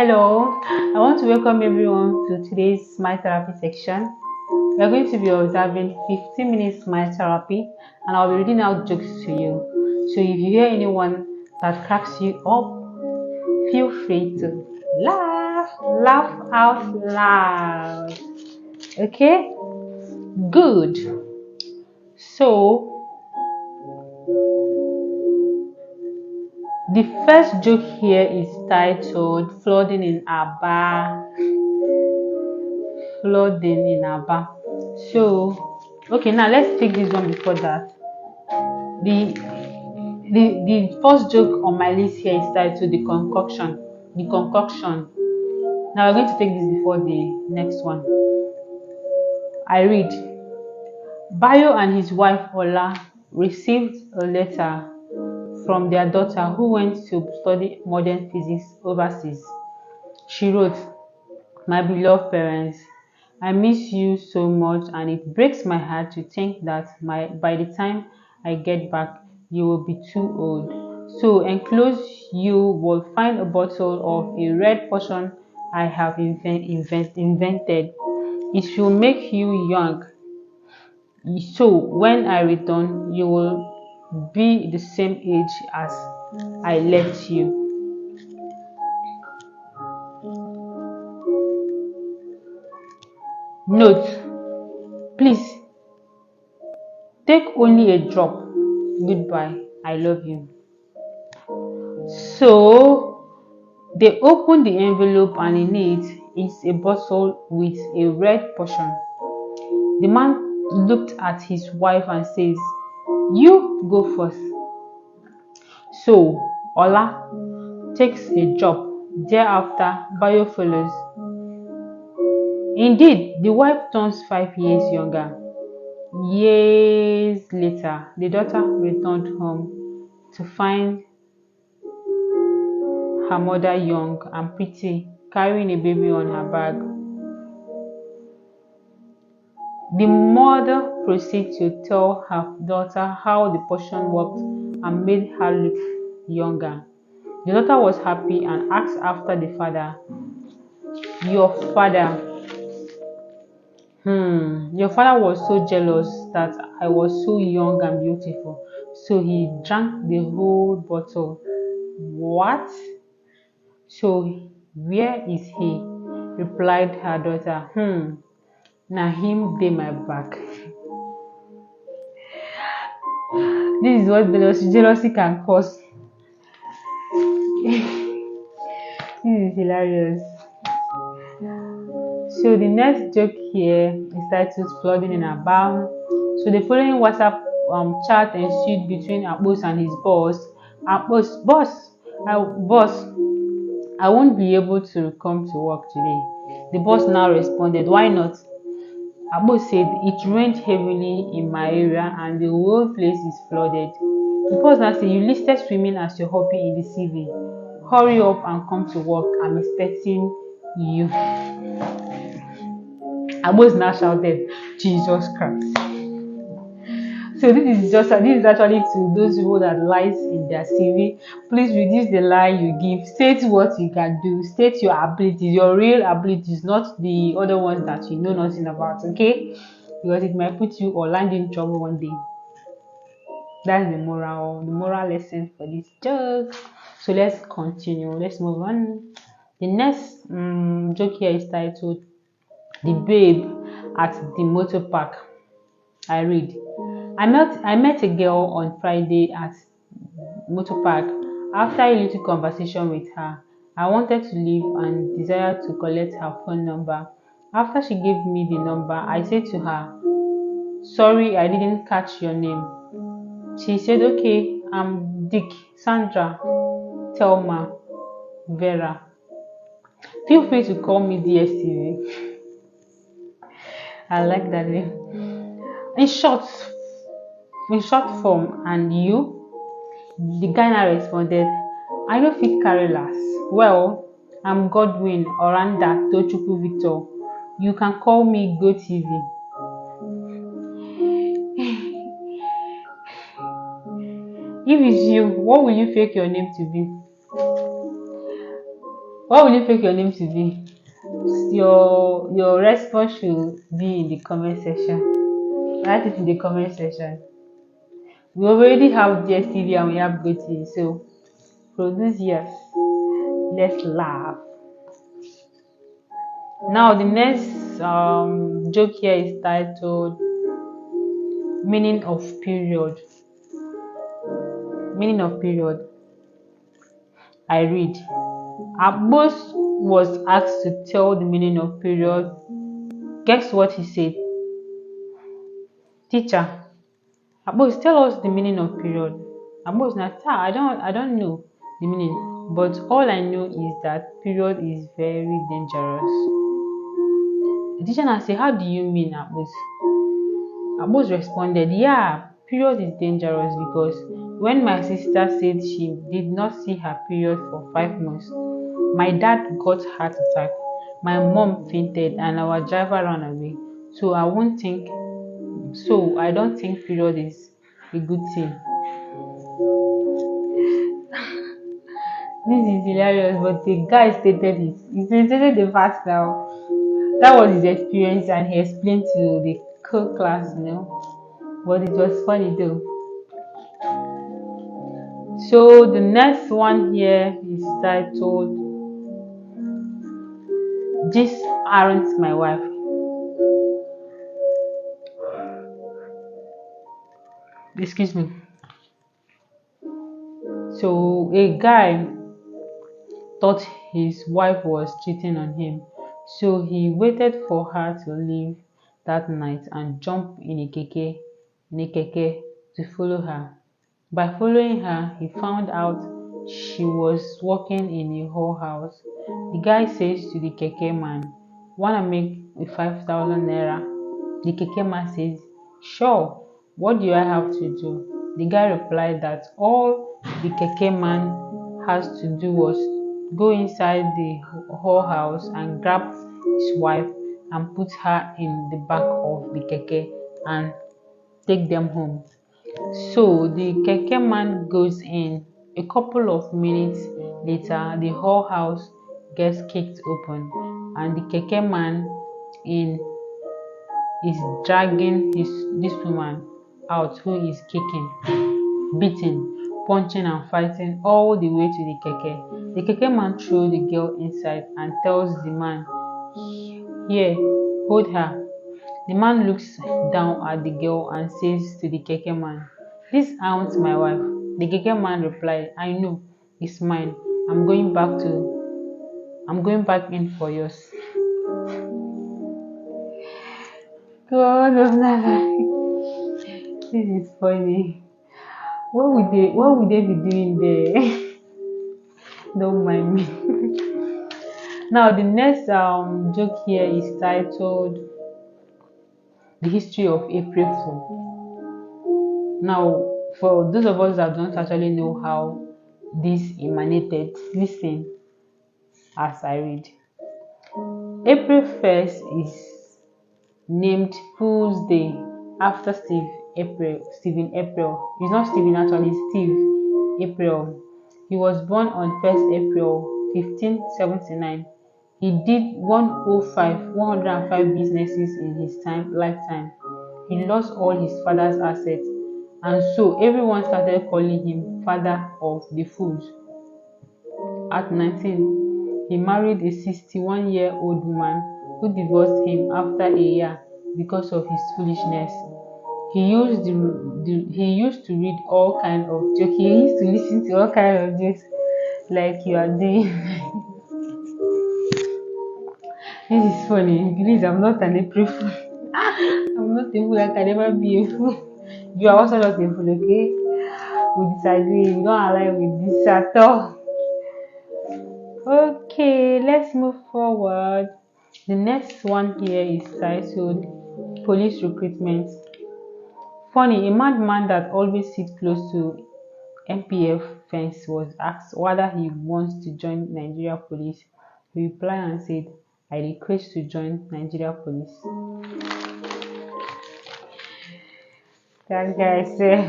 Hello, I want to welcome everyone to today's smile therapy section. We are going to be observing 15 minutes smile therapy and I'll be reading out jokes to you. So if you hear anyone that cracks you up, feel free to laugh out loud. Okay? Good. So the first joke here is titled Flooding in Aba. Flooding in Aba. So, okay, now let's take this one before that. The the first joke on my list here is titled The Concoction. The Concoction. Now we're going to take this before the next one. I read. Bayo and his wife Ola received a letter from their daughter who went to study modern physics overseas. She wrote, My beloved parents, I miss you so much and it breaks my heart to think that by the time I get back, you will be too old. So enclosed you will find a bottle of a red potion I have invented. It will make you young. So when I return, you will be the same age as I left you. Note, please take only a drop. Goodbye. I love you. So they open the envelope and in it is a bottle with a red potion. The man looked at his wife and says, You go first. So Ola takes a drop. Thereafter, Bayo follows. Indeed, the wife turns 5 years younger. Years later, the daughter returned home to find her mother young and pretty, carrying a baby on her back. The mother proceeded to tell her daughter how the potion worked and made her look younger. The daughter was happy and asked after the father. Your father, your father was so jealous that I was so young and beautiful, so he drank the whole bottle. What? So where is he? Replied her daughter. Na him dey my back. This is what jealousy can cause. This is hilarious. So the next joke here is titled Flooding in Aba. So the following WhatsApp chat ensued between Akbos and his boss. Akbos, boss, I won't be able to come to work today. The boss now responded, Why not? Akbos said, It rained heavily in my area and the whole place is flooded. The boss now said, You listed swimming as your hobby in the CV. Hurry up and come to work. I'm expecting you. Akbos now shouted, Jesus Christ. So this is actually to those people that lies in their CV. Please reduce the lie you give. State what you can do. State your abilities, your real abilities, not the other ones that you know nothing about. Okay, because it might put you or land you in trouble one day. That's the moral lesson for this joke. So let's continue. Let's move on. The next joke here is titled "The Babe at the Motor Park." I read. I met a girl on Friday at motor park. After a little conversation with her, I wanted to leave and desired to collect her phone number. After she gave me the number, I said to her, Sorry, I didn't catch your name. She said, Okay, I'm Dick, Sandra, Thelma, Vera. Feel free to call me DSTV. I like that name. In short form, and you? The guy now responded, I no fit carry last. Well, I'm Godwin Oranda Tochukwu Victor. You can call me GoTV. If it's you, what will you fake your name to be? What will you pick your name to be? Your response should be in the comment section. Write it in the comment section. We already have DSTV and we have GoTV, so produce yes. Let's laugh. Now the next joke here is titled meaning of period. Meaning of period. I read. Abbas was asked to tell the meaning of period. Guess what he said? Teacher, Abbas, tell us the meaning of period. Abbas, now, sir, I don't know the meaning, but all I know is that period is very dangerous. The teacher now say, how do you mean, Abbas? Abbas responded, yeah, period is dangerous because when my sister said she did not see her period for 5 months, my dad got heart attack, my mom fainted, and our driver ran away. So I don't think period is a good thing. This is hilarious, but the guy stated it. He stated the fact now. That was his experience, and he explained to the co-class. But it was funny though. So the next one here is titled "These aren't my wife." Excuse me. So a guy thought his wife was cheating on him, so he waited for her to leave that night and jumped in a keke to follow her. By following her, he found out she was working in a whorehouse. The guy says to the keke man, "Wanna make a 5,000 naira?" The keke man says, "Sure, what do I have to do?" The guy replied that all the keke man has to do was go inside the whorehouse and grab his wife and put her in the back of the keke and take them home. So the keke man goes in. A couple of minutes later, the whole house gets kicked open, and the keke man in is dragging this woman out, who is kicking, beating, punching, and fighting all the way to the keke. The keke man throws the girl inside and tells the man, "Here, hold her." The man looks down at the girl and says to the keke man, "This aren't my wife." The keke man replied, "I know, it's mine. I'm going back in for yours." God of Nazareth. This is funny. What would they be doing there? Don't mind me. Now the next joke here is titled The History of April Fool. Now, for those of us that don't actually know how this emanated, listen as I read. April 1st is named Fool's Day after Stephen April. It's not Stephen actually, it's Steve April. He was born on 1st April 1579. He did 105 businesses in his lifetime. He lost all his father's assets, and so everyone started calling him Father of the Fools. At 19, he married a 61-year-old woman who divorced him after a year because of his foolishness. He used to read all kinds of jokes. He used to listen to all kinds of jokes like you are doing. This is funny. Please, I'm not an April fool. I'm not a fool. I can never be a fool. You are also not a fool, okay? We disagree. We don't align with this at all. Okay, let's move forward. The next one here is titled Police Recruitment. Funny, a madman that always sits close to MPF fence was asked whether he wants to join Nigeria Police. He replied and said, "I request to join Nigeria Police." That guy said,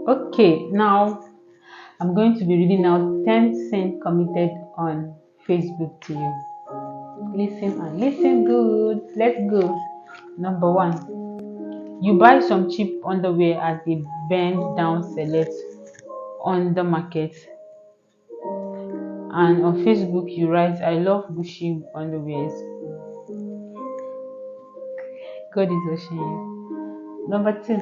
okay, now I'm going to be reading out 10 sins committed on Facebook to you. Listen and listen good. Let's go. Number one, you buy some cheap underwear at a bend down select on the market, and on Facebook you write, I love Gucci underwears. God is watching you. Number two,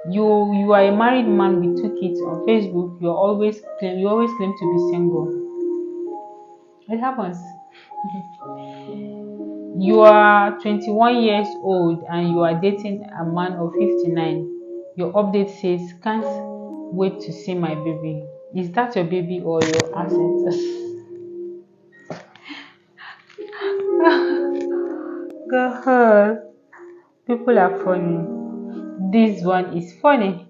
you are a married man with 2 kids. On Facebook you always claim to be single. It happens. You are 21 years old and you are dating a man of 59. Your update says, can't wait to see my baby. Is that your baby or your asset? God, people are funny. This one is funny.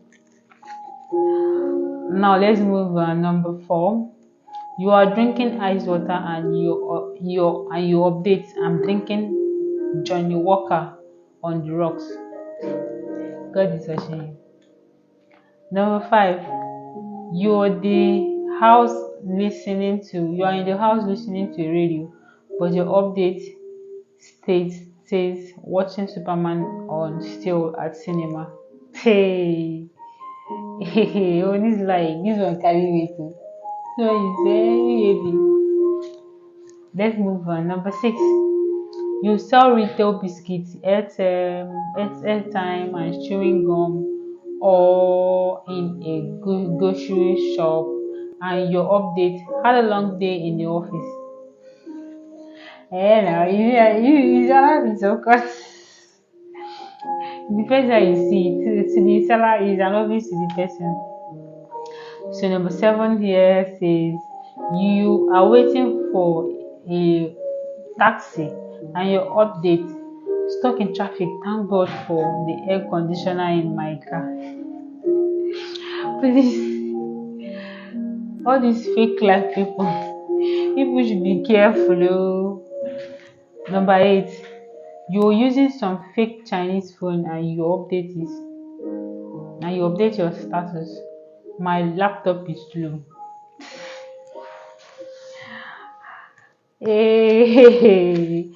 Now let's move on. Number four. You are drinking ice water and you update, I'm drinking Johnny Walker on the rocks. God is watching you. Number five. You are in the house listening to a radio, but your update says watching Superman on still at cinema. Hey, oh, this one carry weight too. So it's very heavy. Let's move on. Number six. You sell retail biscuits, airtime, and chewing gum, or in a grocery shop, and your update had a long day in the office. Now you don't have to cut. It depends how you see it. To the seller is an obvious to the person. So number seven here says you are waiting for a taxi and your update stuck in traffic. Thank God for the air conditioner in my car. Please, all these fake life people should be careful. Oh. Number eight, you're using some fake Chinese phone and you update your status. My laptop is slow. Hey,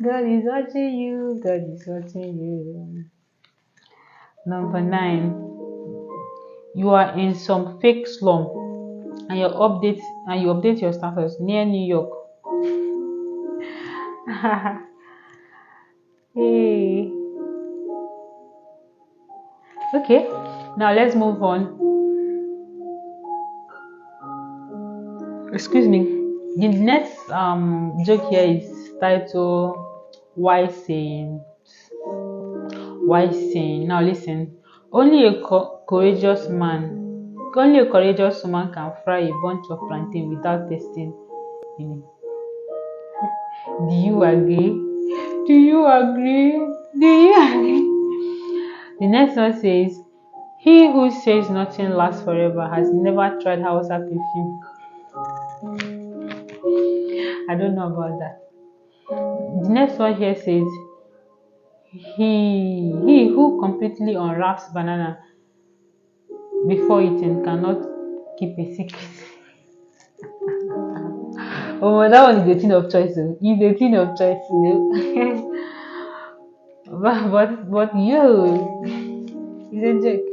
God is watching you. God is watching you. Number nine, you are in some fake slum and you update your status near New York. Hey. Okay, now let's move on. Excuse me. The next joke here is titled Why Saying. Why saying? Now listen. Only a courageous woman can fry a bunch of plantain without tasting any. Do you agree? Do you agree? Do you agree? The next one says, he who says nothing lasts forever has never tried Hausa perfume. I don't know about that. The next one here says, he who completely unwraps banana before eating cannot keep a secret. Oh, that one is the thing of choice. It's the thing of choice, but yo, it's a joke.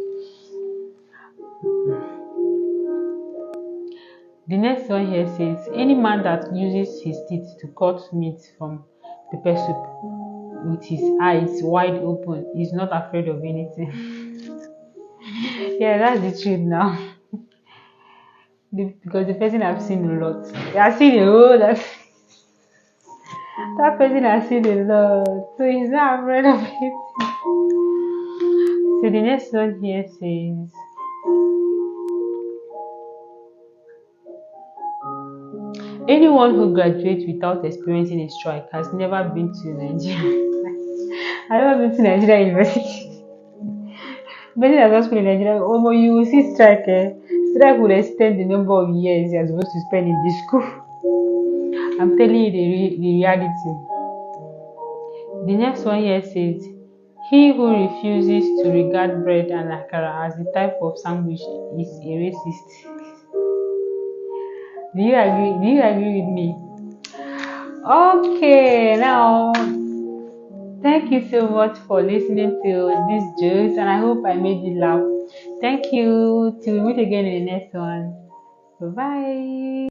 The next one here says, any man that uses his teeth to cut meat from pepper soup with his eyes wide open is not afraid of anything. Yeah, that's the truth now. Because the person I've seen a lot. I've seen a whole lot. That person has seen a lot. So he's not afraid of it. So the next one here says, anyone who graduates without experiencing a strike has never been to Nigeria. I've never been to Nigeria University. Many of us in Nigeria, you will see strike. Strike will extend the number of years you're supposed to spend in this school. I'm telling you the reality. The next one here says, He who refuses to regard bread and akara as the type of sandwich is a racist. Do you agree? Do you agree with me? Okay, now thank you so much for listening to these jokes, and I hope I made you laugh. Thank you. Till we meet again in the next one. Bye bye.